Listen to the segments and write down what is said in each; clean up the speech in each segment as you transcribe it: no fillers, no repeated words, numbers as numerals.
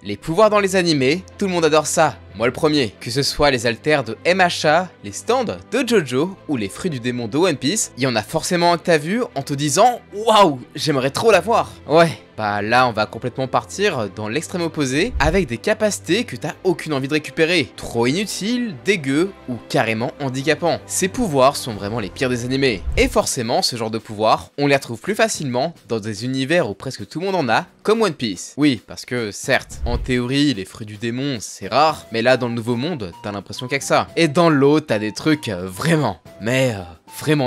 Les pouvoirs dans les animés, tout le monde adore ça, moi le premier. Que ce soit les haltères de MHA, les stands de JoJo ou les fruits du démon de One Piece, il y en a forcément un que t'as vu en te disant « Waouh, j'aimerais trop l'avoir !» Ouais, bah là on va complètement partir dans l'extrême opposé avec des capacités que t'as aucune envie de récupérer. Trop inutiles, dégueux ou carrément handicapants. Ces pouvoirs sont vraiment les pires des animés. Et forcément, ce genre de pouvoirs, on les retrouve plus facilement dans des univers où presque tout le monde en a, comme One Piece. Oui, parce que certes, en théorie, les fruits du démon c'est rare, mais là dans le nouveau monde, t'as l'impression qu'il y a que ça. Et dans l'autre, t'as des trucs vraiment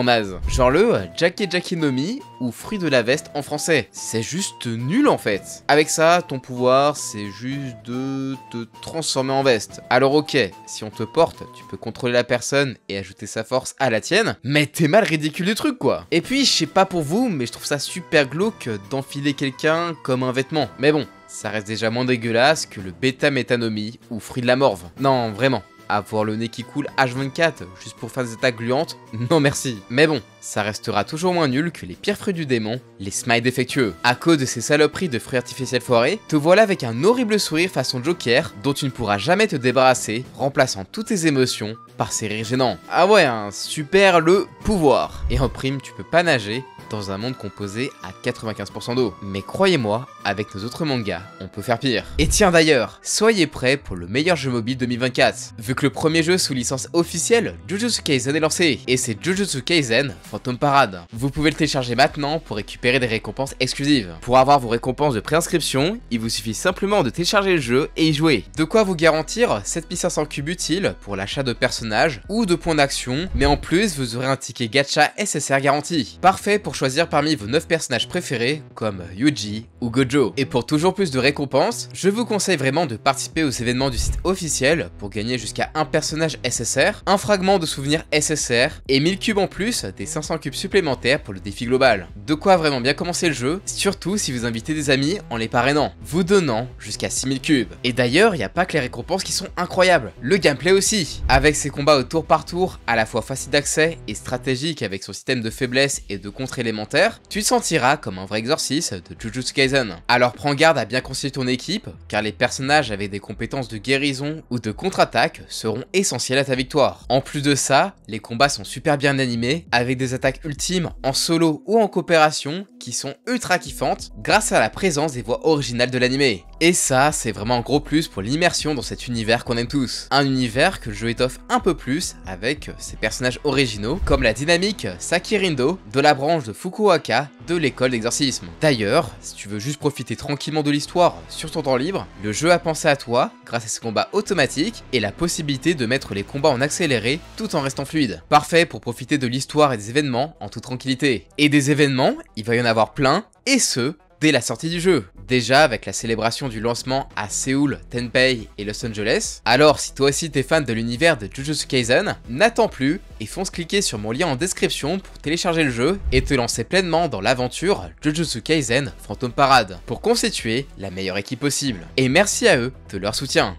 naze. Genre le Jackie no Mi ou fruit de la veste en français. C'est juste nul en fait. Avec ça, ton pouvoir, c'est juste de te transformer en veste. Alors ok, si on te porte, tu peux contrôler la personne et ajouter sa force à la tienne, mais t'es mal ridicule du truc quoi. Et puis, je sais pas pour vous, mais je trouve ça super glauque d'enfiler quelqu'un comme un vêtement. Mais bon, ça reste déjà moins dégueulasse que le bêta-métanomie ou fruit de la morve. Non, vraiment. Avoir le nez qui coule H24 juste pour faire des attaques gluantes, non merci. Mais bon, ça restera toujours moins nul que les pires fruits du démon, les smiles défectueux. À cause de ces saloperies de fruits artificiels foirés, te voilà avec un horrible sourire façon Joker dont tu ne pourras jamais te débarrasser, remplaçant toutes tes émotions par ces rires gênants. Ah ouais, un super le pouvoir. Et en prime, tu peux pas nager dans un monde composé à 95% d'eau. Mais croyez-moi, avec nos autres mangas, on peut faire pire. Et tiens d'ailleurs, soyez prêts pour le meilleur jeu mobile 2024. Vu que le premier jeu sous licence officielle, Jujutsu Kaisen est lancé, et c'est Jujutsu Kaisen Phantom Parade. Vous pouvez le télécharger maintenant pour récupérer des récompenses exclusives. Pour avoir vos récompenses de préinscription, il vous suffit simplement de télécharger le jeu et y jouer. De quoi vous garantir 7500 cubes utiles pour l'achat de personnages ou de points d'action, mais en plus vous aurez un ticket gacha SSR garanti. Parfait pour choisir parmi vos 9 personnages préférés comme Yuji ou Gojo. Et pour toujours plus de récompenses, je vous conseille vraiment de participer aux événements du site officiel pour gagner jusqu'à un personnage SSR, un fragment de souvenir SSR et 1000 cubes en plus des 500 cubes supplémentaires pour le défi global. De quoi vraiment bien commencer le jeu, surtout si vous invitez des amis en les parrainant, vous donnant jusqu'à 6000 cubes. Et d'ailleurs, il n'y a pas que les récompenses qui sont incroyables, le gameplay aussi. Avec ses combats au tour par tour, à la fois facile d'accès et stratégique avec son système de faiblesse et de contre élémentaire, tu te sentiras comme un vrai exorciste de Jujutsu Kaisen. Alors prends garde à bien constituer ton équipe, car les personnages avec des compétences de guérison ou de contre-attaque seront essentiels à ta victoire. En plus de ça, les combats sont super bien animés, avec des attaques ultimes en solo ou en coopération qui sont ultra kiffantes grâce à la présence des voix originales de l'animé. Et ça, c'est vraiment un gros plus pour l'immersion dans cet univers qu'on aime tous. Un univers que le jeu étoffe un peu plus avec ses personnages originaux, comme la dynamique Sakirindo de la branche de Fukuoka de l'école d'exorcisme. D'ailleurs, si tu veux juste profiter tranquillement de l'histoire sur ton temps libre, le jeu a pensé à toi grâce à ses combats automatiques et la possibilité de mettre les combats en accéléré tout en restant fluide. Parfait pour profiter de l'histoire et des événements en toute tranquillité. Et des événements, il va y en avoir plein, et ce, dès la sortie du jeu. Déjà avec la célébration du lancement à Séoul, Tenpei et Los Angeles. Alors si toi aussi t'es fan de l'univers de Jujutsu Kaisen, n'attends plus et fonce cliquer sur mon lien en description pour télécharger le jeu et te lancer pleinement dans l'aventure Jujutsu Kaisen Phantom Parade pour constituer la meilleure équipe possible. Et merci à eux de leur soutien.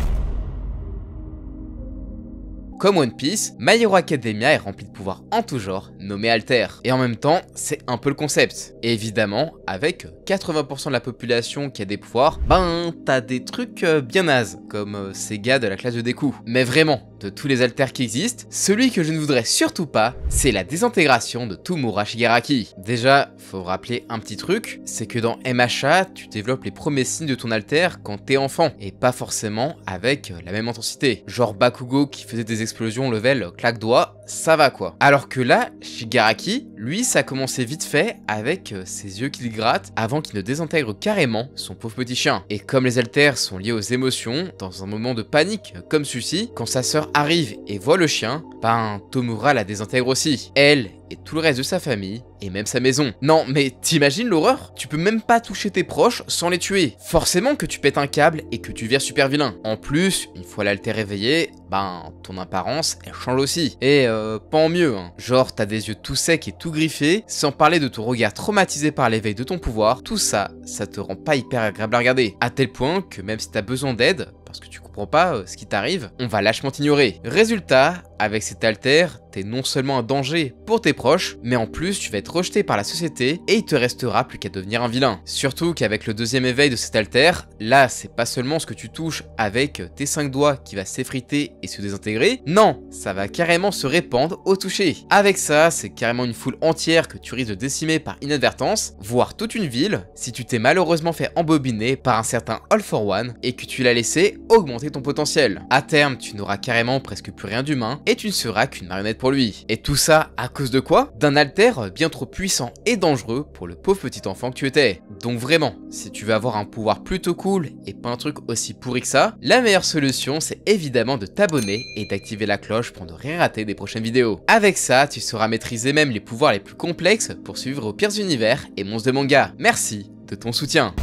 Comme One Piece, My Hero Academia est rempli de pouvoirs en tout genre, nommés Alter. Et en même temps, c'est un peu le concept. Et évidemment, avec 80% de la population qui a des pouvoirs, ben t'as des trucs bien nazes, comme ces gars de la classe de Deku. Mais vraiment, de tous les alters qui existent, celui que je ne voudrais surtout pas, c'est la désintégration de Tomura Shigaraki. Déjà, faut rappeler un petit truc, c'est que dans MHA, tu développes les premiers signes de ton alter quand t'es enfant, et pas forcément avec la même intensité. Genre Bakugo qui faisait des explosions level claque-doigt, ça va quoi. Alors que là, Shigaraki, lui, ça a commencé vite fait avec ses yeux qu'il gratte avant qu'il ne désintègre carrément son pauvre petit chien. Et comme les alters sont liés aux émotions, dans un moment de panique comme celui-ci, quand sa sœur arrive et voit le chien, ben Tomura la désintègre aussi. Elle et tout le reste de sa famille, et même sa maison. Non, mais t'imagines l'horreur? Tu peux même pas toucher tes proches sans les tuer. Forcément que tu pètes un câble et que tu vires super vilain. En plus, une fois l'alter réveillé, ben ton apparence, elle change aussi. Et pas en mieux, hein. Genre t'as des yeux tout secs et tout griffés, sans parler de ton regard traumatisé par l'éveil de ton pouvoir, tout ça, ça te rend pas hyper agréable à regarder. À tel point que même si t'as besoin d'aide, parce que tu comprends pas ce qui t'arrive, on va lâchement t'ignorer. Résultat, avec cet alter, t'es non seulement un danger pour tes proches, mais en plus tu vas être rejeté par la société et il te restera plus qu'à devenir un vilain. Surtout qu'avec le deuxième éveil de cet alter, là c'est pas seulement ce que tu touches avec tes 5 doigts qui va s'effriter et se désintégrer, non, ça va carrément se répandre au toucher. Avec ça, c'est carrément une foule entière que tu risques de décimer par inadvertance, voire toute une ville, si tu t'es malheureusement fait embobiner par un certain All for One et que tu l'as laissé augmenter ton potentiel. À terme, tu n'auras carrément presque plus rien d'humain et tu ne seras qu'une marionnette pour lui. Et tout ça à cause de quoi? D'un alter bien trop puissant et dangereux pour le pauvre petit enfant que tu étais. Donc vraiment, si tu veux avoir un pouvoir plutôt cool et pas un truc aussi pourri que ça, la meilleure solution c'est évidemment de t'abonner et d'activer la cloche pour ne rien rater des prochaines vidéos. Avec ça, tu sauras maîtriser même les pouvoirs les plus complexes pour suivre aux pires univers et monstres de manga. Merci de ton soutien.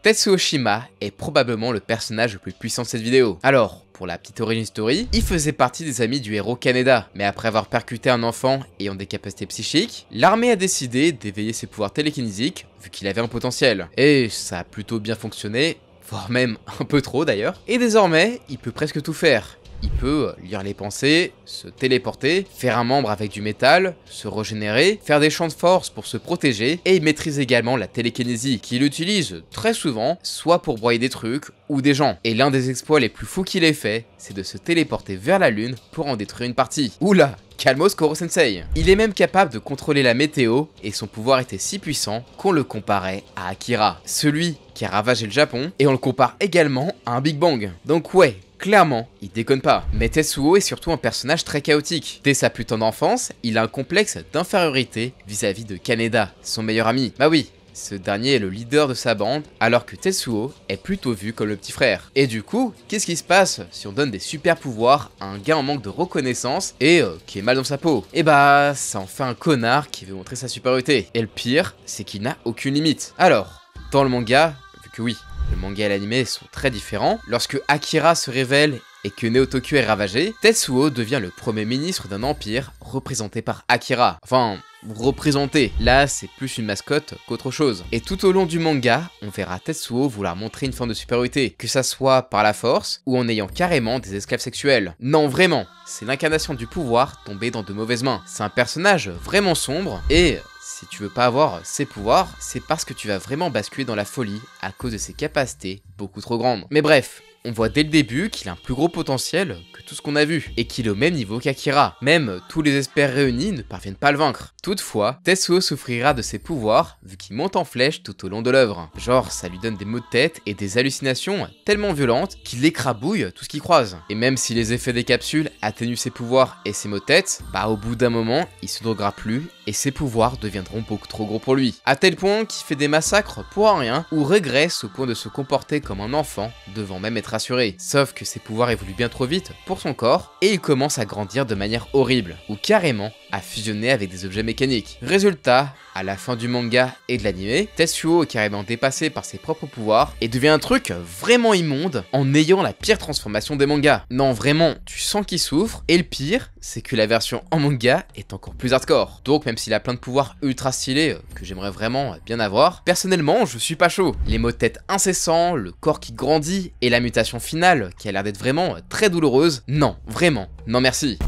Tetsuo Shima est probablement le personnage le plus puissant de cette vidéo. Alors, pour la petite origin story, il faisait partie des amis du héros Kaneda, mais après avoir percuté un enfant ayant des capacités psychiques, l'armée a décidé d'éveiller ses pouvoirs télékinésiques vu qu'il avait un potentiel. Et ça a plutôt bien fonctionné, voire même un peu trop d'ailleurs, et désormais, il peut presque tout faire. Il peut lire les pensées, se téléporter, faire un membre avec du métal, se régénérer, faire des champs de force pour se protéger, et il maîtrise également la télékinésie, qu'il utilise très souvent, soit pour broyer des trucs ou des gens. Et l'un des exploits les plus fous qu'il ait fait, c'est de se téléporter vers la lune pour en détruire une partie. Oula, calmos Koro-sensei. Il est même capable de contrôler la météo, et son pouvoir était si puissant qu'on le comparait à Akira, celui qui a ravagé le Japon, et on le compare également à un Big Bang. Donc ouais, clairement, il déconne pas. Mais Tetsuo est surtout un personnage très chaotique. Dès sa putain d'enfance, il a un complexe d'infériorité vis-à-vis de Kaneda, son meilleur ami. Bah oui, ce dernier est le leader de sa bande, alors que Tetsuo est plutôt vu comme le petit frère. Et du coup, qu'est-ce qui se passe si on donne des super pouvoirs à un gars en manque de reconnaissance et qui est mal dans sa peau? Et bah, ça en fait un connard qui veut montrer sa supériorité. Et le pire, c'est qu'il n'a aucune limite. Alors, dans le manga, vu que oui, le manga et l'anime sont très différents, lorsque Akira se révèle et que Neo Tokyo est ravagé, Tetsuo devient le premier ministre d'un empire représenté par Akira. Enfin, représenté. Là, c'est plus une mascotte qu'autre chose. Et tout au long du manga, on verra Tetsuo vouloir montrer une forme de supériorité, que ça soit par la force ou en ayant carrément des esclaves sexuels. Non, vraiment, c'est l'incarnation du pouvoir tombé dans de mauvaises mains. C'est un personnage vraiment sombre et si tu veux pas avoir ses pouvoirs, c'est parce que tu vas vraiment basculer dans la folie à cause de ses capacités beaucoup trop grandes. Mais bref, on voit dès le début qu'il a un plus gros potentiel que tout ce qu'on a vu, et qu'il est au même niveau qu'Akira. Même tous les experts réunis ne parviennent pas à le vaincre. Toutefois, Tetsuo souffrira de ses pouvoirs, vu qu'il monte en flèche tout au long de l'œuvre. Genre, ça lui donne des maux de tête et des hallucinations tellement violentes qu'il écrabouille tout ce qu'il croise. Et même si les effets des capsules atténuent ses pouvoirs et ses maux de tête, bah au bout d'un moment, il se droguera plus, et ses pouvoirs deviendront beaucoup trop gros pour lui. À tel point qu'il fait des massacres pour rien, ou régresse au point de se comporter comme un enfant, devant même être rassuré. Sauf que ses pouvoirs évoluent bien trop vite pour son corps, et il commence à grandir de manière horrible, ou carrément à fusionner avec des objets mécaniques. Résultat, à la fin du manga et de l'anime, Tetsuo est carrément dépassé par ses propres pouvoirs et devient un truc vraiment immonde en ayant la pire transformation des mangas. Non, vraiment, tu sens qu'il souffre, et le pire, c'est que la version en manga est encore plus hardcore. Donc même s'il a plein de pouvoirs ultra stylés que j'aimerais vraiment bien avoir, personnellement je suis pas chaud. Les maux de tête incessants, le corps qui grandit et la mutation finale qui a l'air d'être vraiment très douloureuse, non, vraiment, non merci.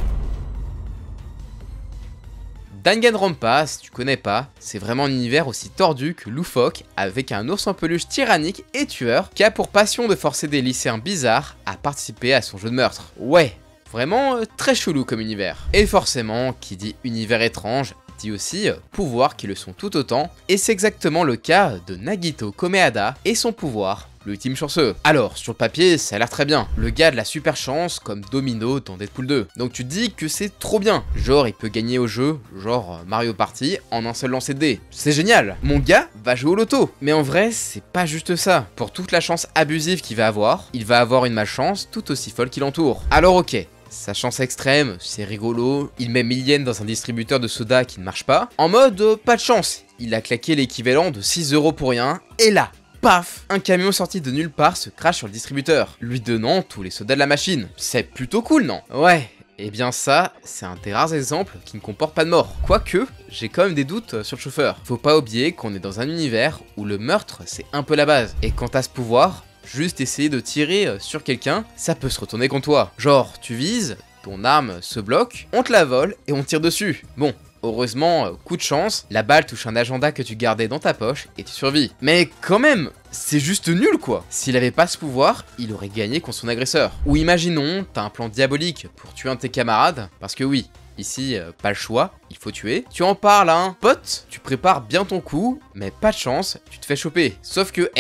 Danganronpa, si tu connais pas, c'est vraiment un univers aussi tordu que loufoque, avec un ours en peluche tyrannique et tueur qui a pour passion de forcer des lycéens bizarres à participer à son jeu de meurtre. Ouais, vraiment très chelou comme univers. Et forcément, qui dit univers étrange, dit aussi pouvoirs qui le sont tout autant, et c'est exactement le cas de Nagito Komeada et son pouvoir, l'ultime chanceux. Alors, sur le papier, ça a l'air très bien. Le gars a de la super chance, comme Domino dans Deadpool 2. Donc tu te dis que c'est trop bien. Genre, il peut gagner au jeu, genre Mario Party, en un seul lancer de dés. C'est génial. Mon gars va jouer au loto. Mais en vrai, c'est pas juste ça. Pour toute la chance abusive qu'il va avoir, il va avoir une malchance tout aussi folle qui l'entoure. Alors ok, sa chance extrême, c'est rigolo, il met 1000 yens dans un distributeur de soda qui ne marche pas. En mode, pas de chance. Il a claqué l'équivalent de 6 € pour rien, et là, paf, un camion sorti de nulle part se crache sur le distributeur, lui donnant tous les sodas de la machine. C'est plutôt cool, non? Ouais, Eh bien ça, c'est un des rares exemples qui ne comporte pas de mort. Quoique, j'ai quand même des doutes sur le chauffeur. Faut pas oublier qu'on est dans un univers où le meurtre c'est un peu la base. Et quand t'as ce pouvoir, juste essayer de tirer sur quelqu'un, ça peut se retourner contre toi. Genre, tu vises, ton arme se bloque, on te la vole et on tire dessus. Bon. Heureusement, coup de chance, la balle touche un agenda que tu gardais dans ta poche et tu survis. Mais quand même, c'est juste nul quoi. S'il avait pas ce pouvoir, il aurait gagné contre son agresseur. Ou imaginons, t'as un plan diabolique pour tuer un de tes camarades, parce que oui, ici, pas le choix, il faut tuer. Tu en parles à un pote, tu prépares bien ton coup, mais pas de chance, tu te fais choper. Sauf que,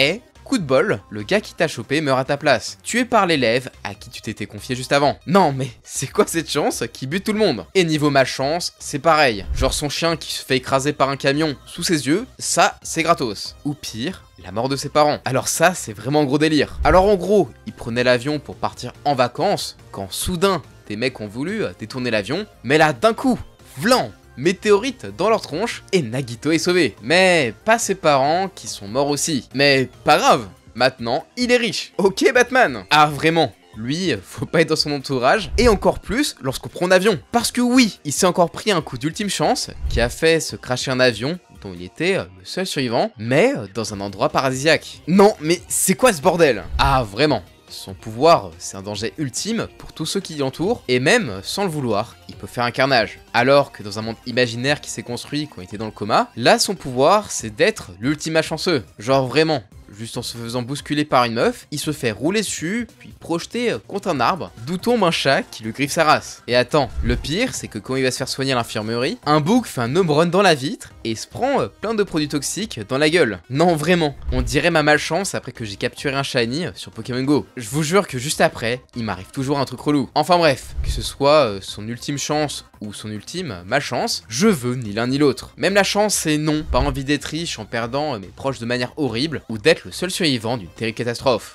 coup de bol, le gars qui t'a chopé meurt à ta place, tué par l'élève à qui tu t'étais confié juste avant. Non mais c'est quoi cette chance qui bute tout le monde? Et niveau malchance, c'est pareil. Genre son chien qui se fait écraser par un camion sous ses yeux, ça c'est gratos. Ou pire, la mort de ses parents. Alors ça c'est vraiment gros délire. Alors en gros, il prenait l'avion pour partir en vacances, quand soudain des mecs ont voulu détourner l'avion, mais là d'un coup, vlan, météorite dans leur tronche et Nagito est sauvé. Mais pas ses parents qui sont morts aussi. Mais pas grave, maintenant il est riche. Ok Batman. Ah vraiment, lui, faut pas être dans son entourage, et encore plus lorsqu'on prend un avion. Parce que oui, il s'est encore pris un coup d'ultime chance qui a fait se crasher un avion dont il était le seul survivant, mais dans un endroit paradisiaque. Non, mais c'est quoi ce bordel? Ah vraiment. Son pouvoir, c'est un danger ultime pour tous ceux qui l'entourent, et même sans le vouloir, il peut faire un carnage. Alors que dans un monde imaginaire qui s'est construit quand il était dans le coma, là son pouvoir c'est d'être l'ultime malchanceux. Genre vraiment, juste en se faisant bousculer par une meuf, il se fait rouler dessus, puis projeter contre un arbre, d'où tombe un chat qui lui griffe sa race. Et attends, le pire c'est que quand il va se faire soigner à l'infirmerie, un bouc fait un home run dans la vitre et se prend plein de produits toxiques dans la gueule. Non vraiment, on dirait ma malchance après que j'ai capturé un shiny sur Pokémon Go. Je vous jure que juste après, il m'arrive toujours un truc relou. Enfin bref, que ce soit son ultime chance ou son ultime malchance, je veux ni l'un ni l'autre. Même la chance c'est non, pas envie d'être riche en perdant mes proches de manière horrible, ou d'être le seul survivant d'une terrible catastrophe.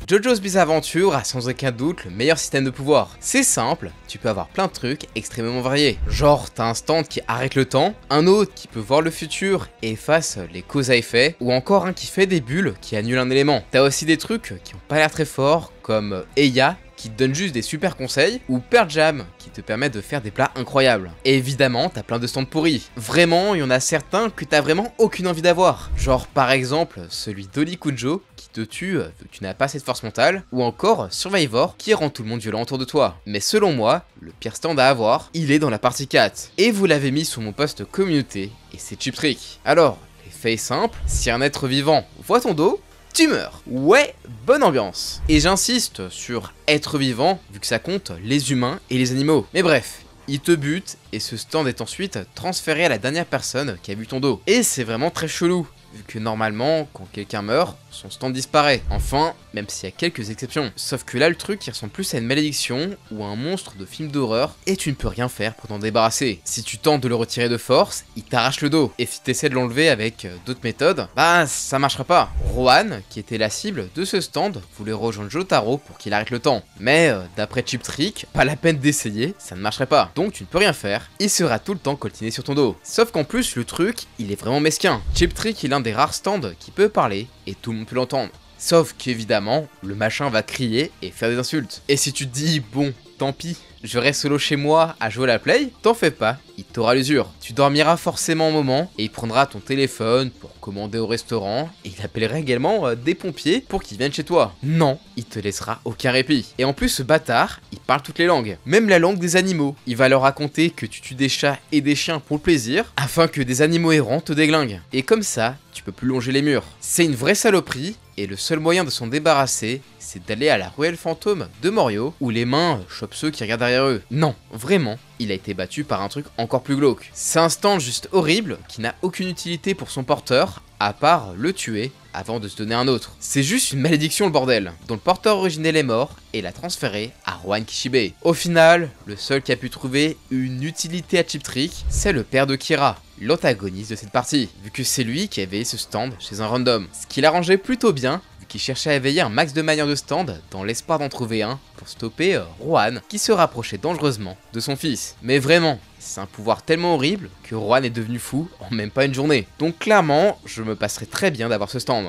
JoJo's Bizarre Adventure a sans aucun doute le meilleur système de pouvoir. C'est simple, tu peux avoir plein de trucs extrêmement variés. Genre, t'as un stand qui arrête le temps, un autre qui peut voir le futur et efface les causes à effet, ou encore un qui fait des bulles qui annule un élément. T'as aussi des trucs qui ont pas l'air très forts, comme Eya, qui te donne juste des super conseils, ou Pearl Jam, qui te permet de faire des plats incroyables. Et évidemment, t'as plein de stands pourris. Vraiment, il y en a certains que t'as vraiment aucune envie d'avoir. Genre par exemple, celui d'Oli Kujo, qui te tue vu que tu n'as pas assez de force mentale, ou encore Survivor, qui rend tout le monde violent autour de toi. Mais selon moi, le pire stand à avoir, il est dans la partie 4. Et vous l'avez mis sur mon post communauté, et c'est Cheap Trick. Alors, l'effet est simple, si un être vivant voit ton dos, tu meurs. Ouais, bonne ambiance. Et j'insiste sur être vivant, vu que ça compte les humains et les animaux. Mais bref, il te bute et ce stand est ensuite transféré à la dernière personne qui a vu ton dos. Et c'est vraiment très chelou, vu que normalement, quand quelqu'un meurt, son stand disparaît. Enfin, même s'il y a quelques exceptions. Sauf que là, le truc, il ressemble plus à une malédiction ou à un monstre de film d'horreur et tu ne peux rien faire pour t'en débarrasser. Si tu tentes de le retirer de force, il t'arrache le dos. Et si tu essaies de l'enlever avec d'autres méthodes, bah ça marchera pas. Rohan, qui était la cible de ce stand, voulait rejoindre Jotaro pour qu'il arrête le temps. Mais d'après Cheap Trick, pas la peine d'essayer, ça ne marcherait pas. Donc tu ne peux rien faire, il sera tout le temps coltiné sur ton dos. Sauf qu'en plus, le truc, il est vraiment mesquin. Cheap Trick est l'un des rares stands qui peut parler et tout le monde peut l'entendre. Sauf qu'évidemment, le machin va crier et faire des insultes. Et si tu te dis, bon, tant pis, je reste solo chez moi à jouer à la play, t'en fais pas, il t'aura l'usure. Tu dormiras forcément un moment et il prendra ton téléphone pour commander au restaurant et il appellera également des pompiers pour qu'ils viennent chez toi. Non, il te laissera aucun répit. Et en plus ce bâtard, il parle toutes les langues, même la langue des animaux. Il va leur raconter que tu tues des chats et des chiens pour le plaisir afin que des animaux errants te déglinguent. Et comme ça, tu peux plus longer les murs. C'est une vraie saloperie et le seul moyen de s'en débarrasser, c'est d'aller à la ruelle fantôme de Morio où les mains chopent ceux qui regardent derrière eux. Non, vraiment, il a été battu par un truc encore plus glauque. C'est un stand juste horrible qui n'a aucune utilité pour son porteur à part le tuer avant de se donner un autre. C'est juste une malédiction le bordel, dont le porteur originel est mort et l'a transféré à Rohan Kishibe. Au final, le seul qui a pu trouver une utilité à Cheap Trick, c'est le père de Kira, l'antagoniste de cette partie, vu que c'est lui qui a éveillé ce stand chez un random. Ce qui l'arrangeait plutôt bien, vu qu'il cherchait à éveiller un max de manières de stand dans l'espoir d'en trouver un pour stopper Rohan, qui se rapprochait dangereusement de son fils. Mais vraiment, c'est un pouvoir tellement horrible que Rohan est devenu fou en même pas une journée. Donc clairement, je me passerais très bien d'avoir ce stand.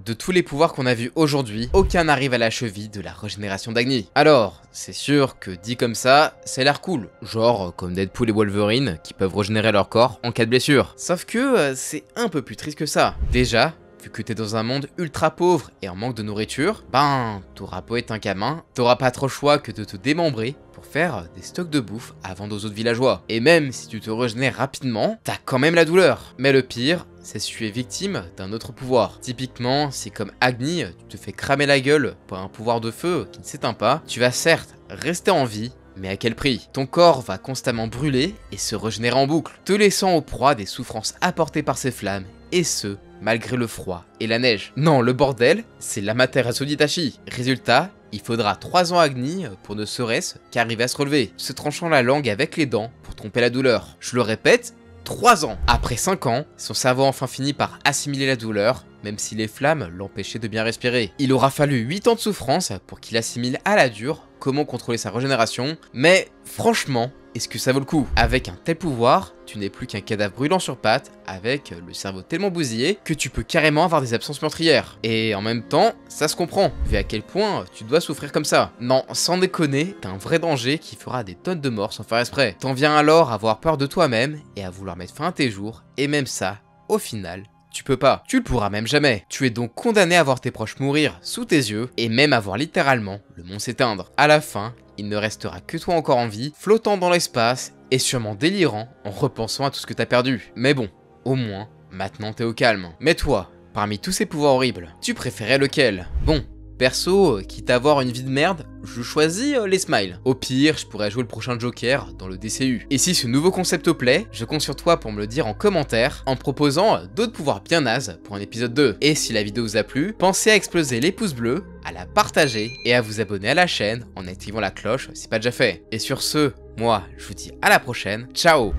de tous les pouvoirs qu'on a vus aujourd'hui, aucun n'arrive à la cheville de la régénération d'Agni. Alors, c'est sûr que dit comme ça, ça a l'air cool, genre comme Deadpool et Wolverine qui peuvent régénérer leur corps en cas de blessure. Sauf que c'est un peu plus triste que ça. Déjà, vu que t'es dans un monde ultra pauvre et en manque de nourriture, ben, t'auras beau être un gamin, t'auras pas trop le choix que de te démembrer pour faire des stocks de bouffe à vendre aux autres villageois. Et même si tu te régénères rapidement, t'as quand même la douleur. Mais le pire, c'est si tu es victime d'un autre pouvoir. Typiquement, si comme Agni, tu te fais cramer la gueule par un pouvoir de feu qui ne s'éteint pas, tu vas certes rester en vie, mais à quel prix? Ton corps va constamment brûler et se régénérer en boucle, te laissant aux proies des souffrances apportées par ces flammes, et ce, malgré le froid et la neige. Non, le bordel, c'est l'Amaterasu d'Itachi. Résultat, il faudra 3 ans à Agni pour ne serait-ce qu'arriver à se relever, se tranchant la langue avec les dents pour tromper la douleur. Je le répète, 3 ans. Après 5 ans, son cerveau enfin finit par assimiler la douleur, même si les flammes l'empêchaient de bien respirer. Il aura fallu 8 ans de souffrance pour qu'il assimile à la dure comment contrôler sa régénération, mais franchement, est-ce que ça vaut le coup? Avec un tel pouvoir, tu n'es plus qu'un cadavre brûlant sur pattes, avec le cerveau tellement bousillé que tu peux carrément avoir des absences meurtrières. Et en même temps, ça se comprend, vu à quel point tu dois souffrir comme ça. Non, sans déconner, t'as un vrai danger qui fera des tonnes de morts sans faire exprès. T'en viens alors à avoir peur de toi-même et à vouloir mettre fin à tes jours, et même ça, au final, tu peux pas. Tu le pourras même jamais. Tu es donc condamné à voir tes proches mourir sous tes yeux et même à voir littéralement le monde s'éteindre. À la fin, il ne restera que toi encore en vie, flottant dans l'espace et sûrement délirant en repensant à tout ce que t'as perdu. Mais bon, au moins, maintenant t'es au calme. Mais toi, parmi tous ces pouvoirs horribles, tu préférais lequel? Bon, perso, quitte à avoir une vie de merde, je choisis les smiles. Au pire, je pourrais jouer le prochain Joker dans le DCU. Et si ce nouveau concept te plaît, je compte sur toi pour me le dire en commentaire, en proposant d'autres pouvoirs bien nazes pour un épisode 2. Et si la vidéo vous a plu, pensez à exploser les pouces bleus, à la partager et à vous abonner à la chaîne en activant la cloche si pas déjà fait. Et sur ce, moi, je vous dis à la prochaine, ciao!